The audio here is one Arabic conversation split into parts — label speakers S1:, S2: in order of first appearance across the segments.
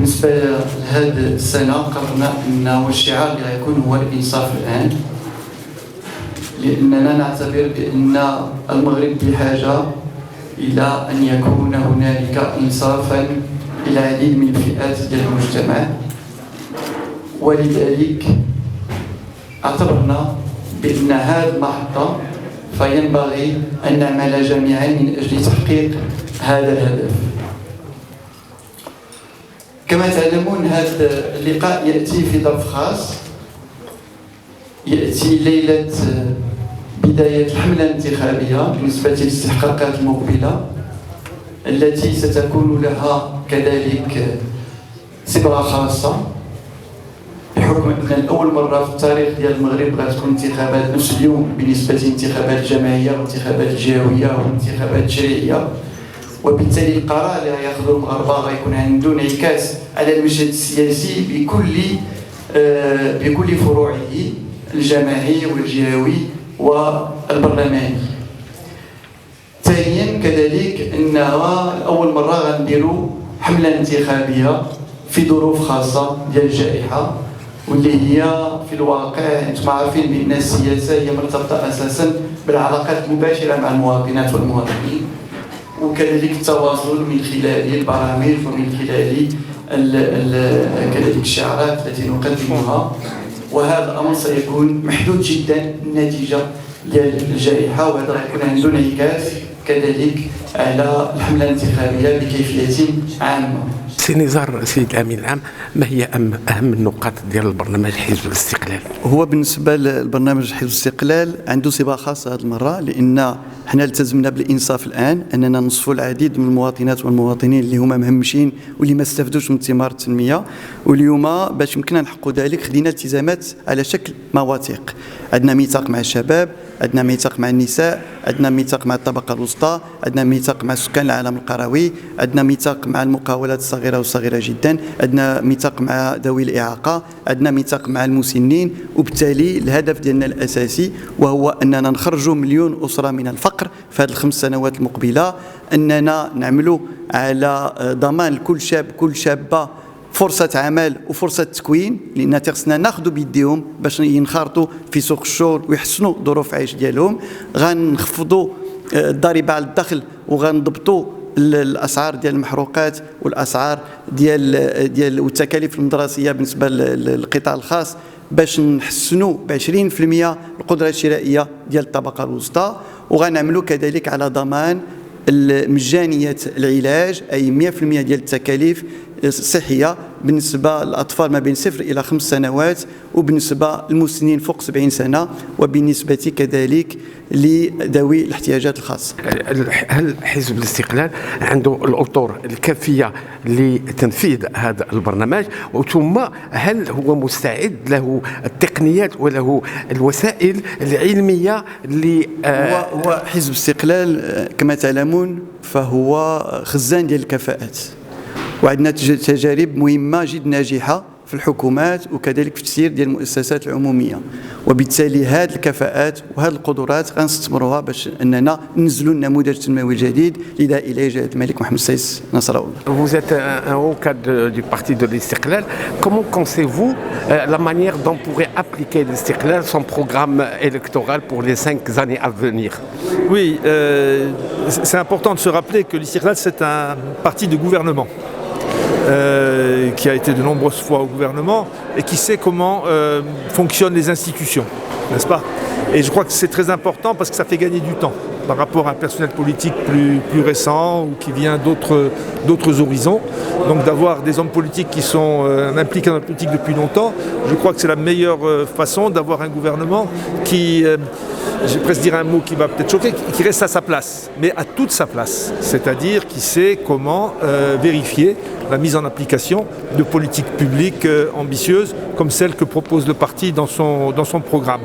S1: بالنسبة لهذه السنة قررنا أنه الشعار اللي غيكون هو الإنصاف الآن، لأننا نعتبر بأن المغرب بحاجة إلى أن يكون هنالك إنصافا للعديد من الفئات ديال المجتمع، ولذلك اعتبرنا بأن هذه المحطة فينبغي أن نعمل جميعا من أجل تحقيق هذا الهدف. كما تعلمون هذا اللقاء يأتي في ظرف خاص، يأتي ليلة بداية الحملة الانتخابية بالنسبة للاستحقاقات المقبلة التي ستكون لها كذلك صبغة خاصة، بحكم أن أول مرة في التاريخ ديال المغرب غتكون انتخابات نفس اليوم بالنسبة للانتخابات الجماعية والانتخابات الجهوية والانتخابات التشريعية، وبالتالي القرار اللي غياخذوا المغاربة غيكون عنده انعكاس على المشهد السياسي بكل فروعه الجماعي والجهوي والبرلماني. ثانيا كذلك انها اول مره غنديروا حمله انتخابيه في ظروف خاصه ديال الجائحه، واللي هي في الواقع انتم عارفين بان السياسه هي مرتبطه اساسا بالعلاقات المباشره مع المواطنات والمواطنين، وكذلك التواصل من خلال البرامج ومن خلال كذلك الشعارات التي نقدمها، وهذا الامر سيكون محدود جدا النتيجه ديال الجائحه، وهذا غيكون عنده انعكاس كذلك على الحمله الانتخابيه بكيفيه عامه.
S2: سي نزار سيد الامين العام، ما هي اهم النقاط ديال البرنامج حزب الاستقلال؟
S1: هو بالنسبه للبرنامج حزب الاستقلال عنده صبغه خاصه هذه المره، لان حنا التزمنا بالانصاف الان، اننا نصفوا العديد من المواطنات والمواطنين اللي هما مهمشين واللي ما استفدوش من ثمار التنميه، واليوم باش يمكننا نحققوا ذلك خدينا التزامات على شكل مواثيق. عندنا ميثاق مع الشباب، عندنا ميثاق مع النساء، عندنا ميثاق مع الطبقه الوسطى، عندنا ميثاق مع سكان العالم القروي، عندنا ميثاق مع المقاولات الصغيره والصغيره جدا، عندنا ميثاق مع ذوي الاعاقه، عندنا ميثاق مع المسنين. وبالتالي الهدف ديالنا الاساسي وهو اننا نخرجوا مليون اسره من الفقر في هذه الخمس سنوات المقبله، اننا نعملوا على ضمان لكل شاب كل شابه فرصة عمل وفرصة تكوين، لأن خصنا ناخذوا بيديهم باش ينخرطوا في سوق الشغل ويحسنوا ظروف العيش ديالهم. غنخفضوا الضريبة على الدخل وغنضبطوا الاسعار ديال المحروقات والاسعار ديال والتكاليف المدرسيه بالنسبه للقطاع الخاص باش نحسنوا ب 20% القدره الشرائيه ديال الطبقه الوسطى، وغنعملوا كذلك على ضمان مجانيه العلاج، اي 100% ديال التكاليف الصحيه بالنسبه للاطفال ما بين 0 إلى 5 سنوات، وبالنسبه للمسنين فوق 70 سنه، وبالنسبه كذلك لذوي الاحتياجات الخاصه.
S2: هل حزب الاستقلال عنده الاطر الكافيه لتنفيذ هذا البرنامج، ثم هل هو مستعد له التقنيات وله الوسائل العلميه
S1: هو حزب الاستقلال كما تعلمون فهو خزان ديال الكفاءات، وعندنا تجارب مهمه جد ناجحه في الحكومات وكذلك في التسيير ديال المؤسسات العموميه، وبالتالي هذه الكفاءات وهذه القدرات غنستثمروها باش اننا ننزلوا النموذج التنموي الجديد لدى الى جلاله الملك محمد السادس نصر الله.
S2: Vous êtes un haut cadre du parti de l'Istiqlal. Comment pensez-vous la manière dont pourrait appliquer l'Istiqlal son programme électoral pour les 5 années à venir?
S3: Oui, c'est important de se rappeler que l'Istiqlal c'est un parti de gouvernement. Qui a été de nombreuses fois au gouvernement et qui sait comment fonctionnent les institutions, n'est-ce pas? Et je crois que c'est très important parce que ça fait gagner du temps par rapport à un personnel politique plus récent ou qui vient d'autres horizons. Donc d'avoir des hommes politiques qui sont impliqués dans la politique depuis longtemps, je crois que c'est la meilleure façon d'avoir un gouvernement qui, je vais presque dire un mot qui va peut-être choquer, qui reste à sa place, mais à toute sa place. C'est-à-dire qui sait comment vérifier la mise en application de politiques publiques ambitieuses comme celle que propose le parti dans son programme.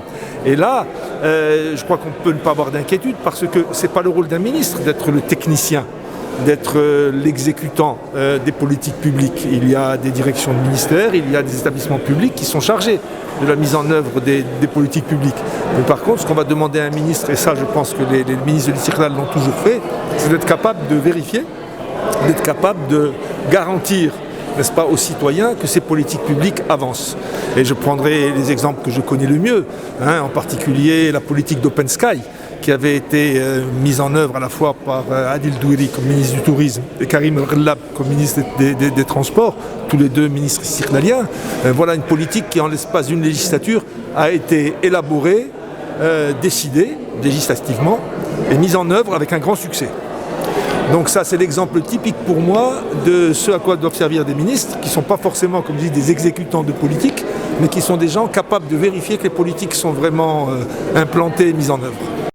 S3: Et là, je crois qu'on peut ne pas avoir d'inquiétude parce que ce n'est pas le rôle d'un ministre d'être le technicien, d'être l'exécutant des politiques publiques. Il y a des directions de ministères, il y a des établissements publics qui sont chargés de la mise en œuvre des politiques publiques. Mais par contre, ce qu'on va demander à un ministre, et ça je pense que les ministres de l'Istiqlal l'ont toujours fait, c'est d'être capable de vérifier, d'être capable de garantir n'est-ce pas, aux citoyens que ces politiques publiques avancent. Et je prendrai les exemples que je connais le mieux, en particulier la politique d'Open Sky, qui avait été mise en œuvre à la fois par Adil Douiri comme ministre du Tourisme et Karim El-Ghellab comme ministre des Transports, tous les deux ministres istiqlaliens. Voilà une politique qui, en l'espace d'une législature, a été élaborée, décidée législativement et mise en œuvre avec un grand succès. Donc ça, c'est l'exemple typique pour moi de ce à quoi doivent servir des ministres, qui ne sont pas forcément, comme je dis, des exécutants de politique, mais qui sont des gens capables de vérifier que les politiques sont vraiment implantées et mises en œuvre.